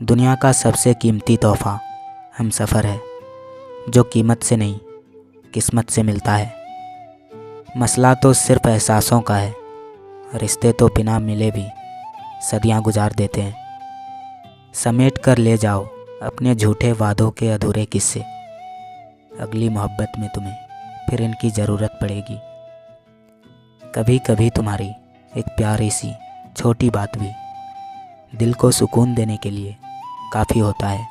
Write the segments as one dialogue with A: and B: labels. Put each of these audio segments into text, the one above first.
A: दुनिया का सबसे कीमती तोहफ़ा हमसफ़र है, जो कीमत से नहीं किस्मत से मिलता है। मसला तो सिर्फ एहसासों का है, रिश्ते तो बिना मिले भी सदियां गुजार देते हैं। समेट कर ले जाओ अपने झूठे वादों के अधूरे किस्से, अगली मोहब्बत में तुम्हें फिर इनकी ज़रूरत पड़ेगी। कभी कभी तुम्हारी एक प्यारी सी छोटी बात भी दिल को सुकून देने के लिए काफ़ी होता है।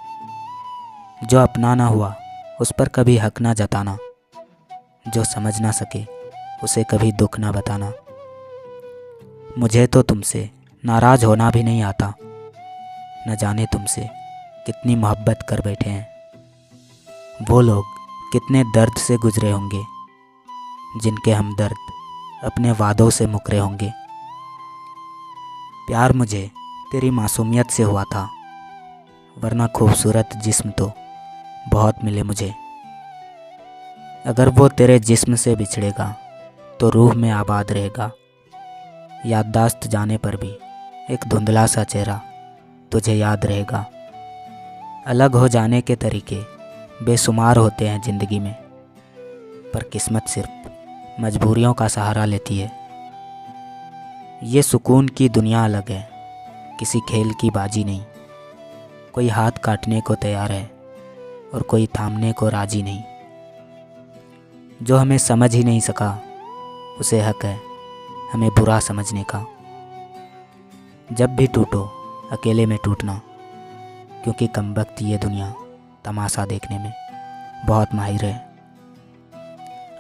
A: जो अपना ना हुआ उस पर कभी हक ना जताना, जो समझ ना सके उसे कभी दुख ना बताना। मुझे तो तुमसे नाराज़ होना भी नहीं आता, न जाने तुमसे कितनी मोहब्बत कर बैठे हैं। वो लोग कितने दर्द से गुजरे होंगे, जिनके हमदर्द अपने वादों से मुकरे होंगे। प्यार मुझे तेरी मासूमियत से हुआ था, वरना खूबसूरत जिस्म तो बहुत मिले मुझे। अगर वो तेरे जिस्म से बिछड़ेगा तो रूह में आबाद रहेगा। याददाश्त जाने पर भी एक धुंधला सा चेहरा तुझे याद रहेगा। अलग हो जाने के तरीके बेशुमार होते हैं ज़िंदगी में, पर किस्मत सिर्फ मजबूरियों का सहारा लेती है। ये सुकून की दुनिया अलग है, किसी खेल की बाजी नहीं। कोई हाथ काटने को तैयार है और कोई थामने को राजी नहीं। जो हमें समझ ही नहीं सका उसे हक है हमें बुरा समझने का। जब भी टूटो अकेले में टूटना, क्योंकि कमबख्त ये दुनिया तमाशा देखने में बहुत माहिर है।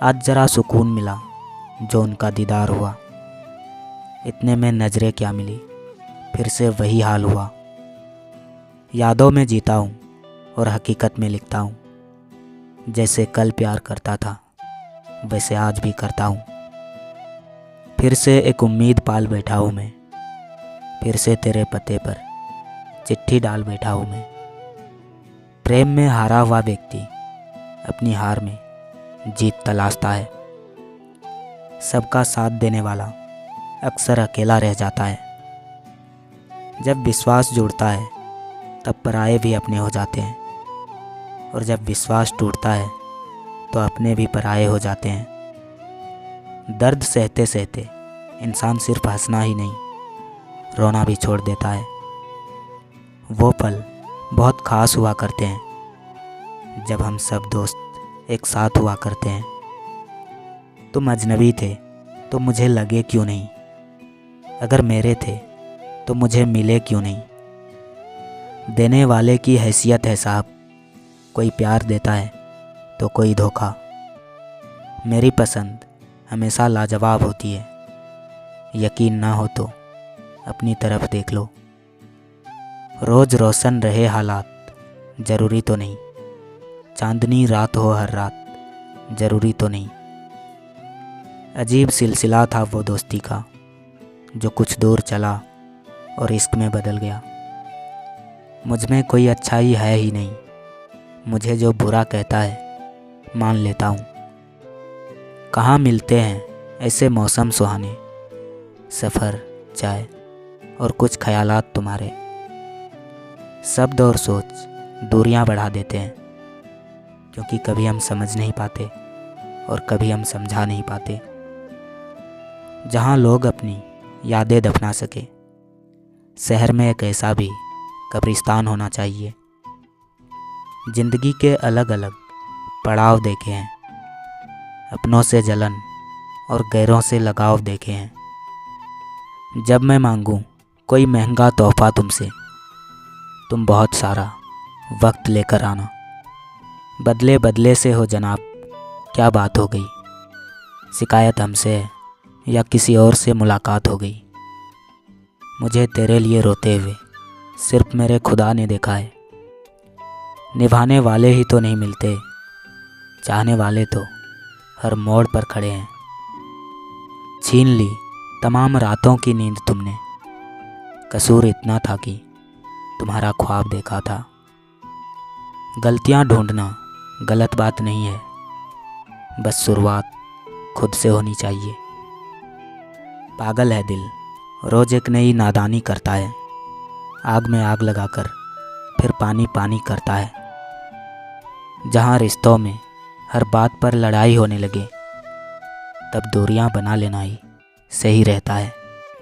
A: आज ज़रा सुकून मिला जो उनका दीदार हुआ, इतने में नज़रें क्या मिली फिर से वही हाल हुआ। यादों में जीता हूँ और हकीकत में लिखता हूँ। जैसे कल प्यार करता था वैसे आज भी करता हूँ। फिर से एक उम्मीद पाल बैठा हूँ मैं, फिर से तेरे पते पर चिट्ठी डाल बैठा हूँ मैं। प्रेम में हारा हुआ व्यक्ति अपनी हार में जीत तलाशता है। सबका साथ देने वाला अक्सर अकेला रह जाता है। जब विश्वास जुड़ता है तब पराये भी अपने हो जाते हैं, और जब विश्वास टूटता है तो अपने भी पराये हो जाते हैं। दर्द सहते सहते इंसान सिर्फ हंसना ही नहीं, रोना भी छोड़ देता है। वो पल बहुत ख़ास हुआ करते हैं जब हम सब दोस्त एक साथ हुआ करते हैं। तुम अजनबी थे तो मुझे लगे क्यों नहीं, अगर मेरे थे तो मुझे मिले क्यों नहीं। देने वाले की हैसियत है साहब, कोई प्यार देता है तो कोई धोखा। मेरी पसंद हमेशा लाजवाब होती है, यकीन ना हो तो अपनी तरफ देख लो। रोज़ रोशन रहे हालात ज़रूरी तो नहीं, चांदनी रात हो हर रात ज़रूरी तो नहीं। अजीब सिलसिला था वो दोस्ती का, जो कुछ दूर चला और इश्क में बदल गया। मुझ में कोई अच्छाई है ही नहीं, मुझे जो बुरा कहता है मान लेता हूँ। कहाँ मिलते हैं ऐसे मौसम सुहाने, सफ़र, चाय और कुछ ख्यालात तुम्हारे। शब्द और सोच दूरियां बढ़ा देते हैं, क्योंकि कभी हम समझ नहीं पाते और कभी हम समझा नहीं पाते। जहाँ लोग अपनी यादें दफना सके, शहर में एक ऐसा भी कब्रिस्तान होना चाहिए। ज़िंदगी के अलग अलग पड़ाव देखे हैं, अपनों से जलन और गैरों से लगाव देखे हैं। जब मैं मांगूं कोई महंगा तोहफ़ा तुमसे, तुम बहुत सारा वक्त लेकर आना। बदले बदले से हो जनाब, क्या बात हो गई, शिकायत हमसे है या किसी और से मुलाकात हो गई। मुझे तेरे लिए रोते हुए सिर्फ मेरे खुदा ने देखा है। निभाने वाले ही तो नहीं मिलते, चाहने वाले तो हर मोड़ पर खड़े हैं। छीन ली तमाम रातों की नींद तुमने, कसूर इतना था कि तुम्हारा ख्वाब देखा था। गलतियां ढूंढना गलत बात नहीं है, बस शुरुआत खुद से होनी चाहिए। पागल है दिल, रोज़ एक नई नादानी करता है। आग में आग लगाकर फिर पानी पानी करता है। जहाँ रिश्तों में हर बात पर लड़ाई होने लगे, तब दूरियां बना लेना ही सही रहता है।